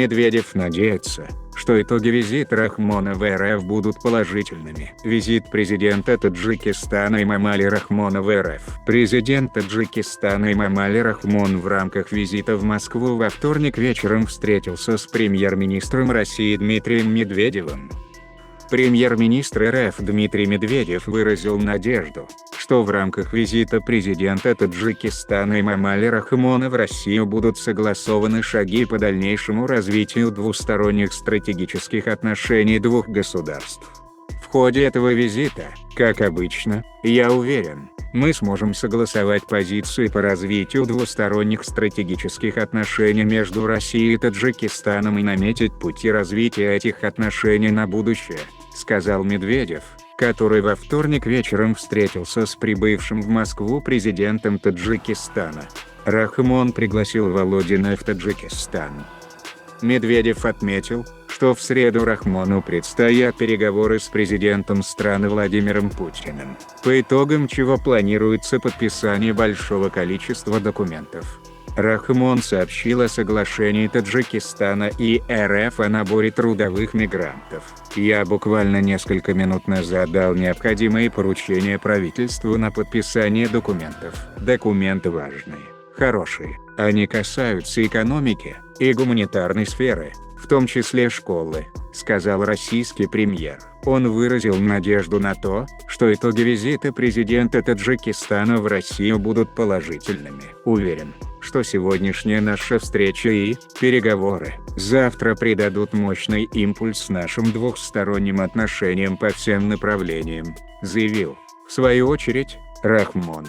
Медведев надеется, что итоги визита Рахмона в РФ будут положительными. Визит президента Таджикистана Эмомали Рахмона в РФ. Президент Таджикистана Эмомали Рахмон в рамках визита в Москву во вторник вечером встретился с премьер-министром России Дмитрием Медведевым. Премьер-министр РФ Дмитрий Медведев выразил надежду, что в рамках визита президента Таджикистана Эмомали Рахмона в Россию будут согласованы шаги по дальнейшему развитию двусторонних стратегических отношений двух государств. В ходе этого визита, как обычно, я уверен, мы сможем согласовать позиции по развитию двусторонних стратегических отношений между Россией и Таджикистаном и наметить пути развития этих отношений на будущее, сказал Медведев, который во вторник вечером встретился с прибывшим в Москву президентом Таджикистана. Рахмон пригласил Володина в Таджикистан. Медведев отметил, что в среду Рахмону предстоят переговоры с президентом страны Владимиром Путиным, по итогам чего планируется подписание большого количества документов. Рахмон сообщил о соглашении Таджикистана и РФ о наборе трудовых мигрантов. «Я буквально несколько минут назад дал необходимые поручения правительству на подписание документов. Документы важные, хорошие. Они касаются экономики и гуманитарной сферы, в том числе школы», — сказал российский премьер. Он выразил надежду на то, что итоги визита президента Таджикистана в Россию будут положительными. «Уверен, что сегодняшняя наша встреча и переговоры завтра придадут мощный импульс нашим двухсторонним отношениям по всем направлениям», — заявил, в свою очередь, Рахмон.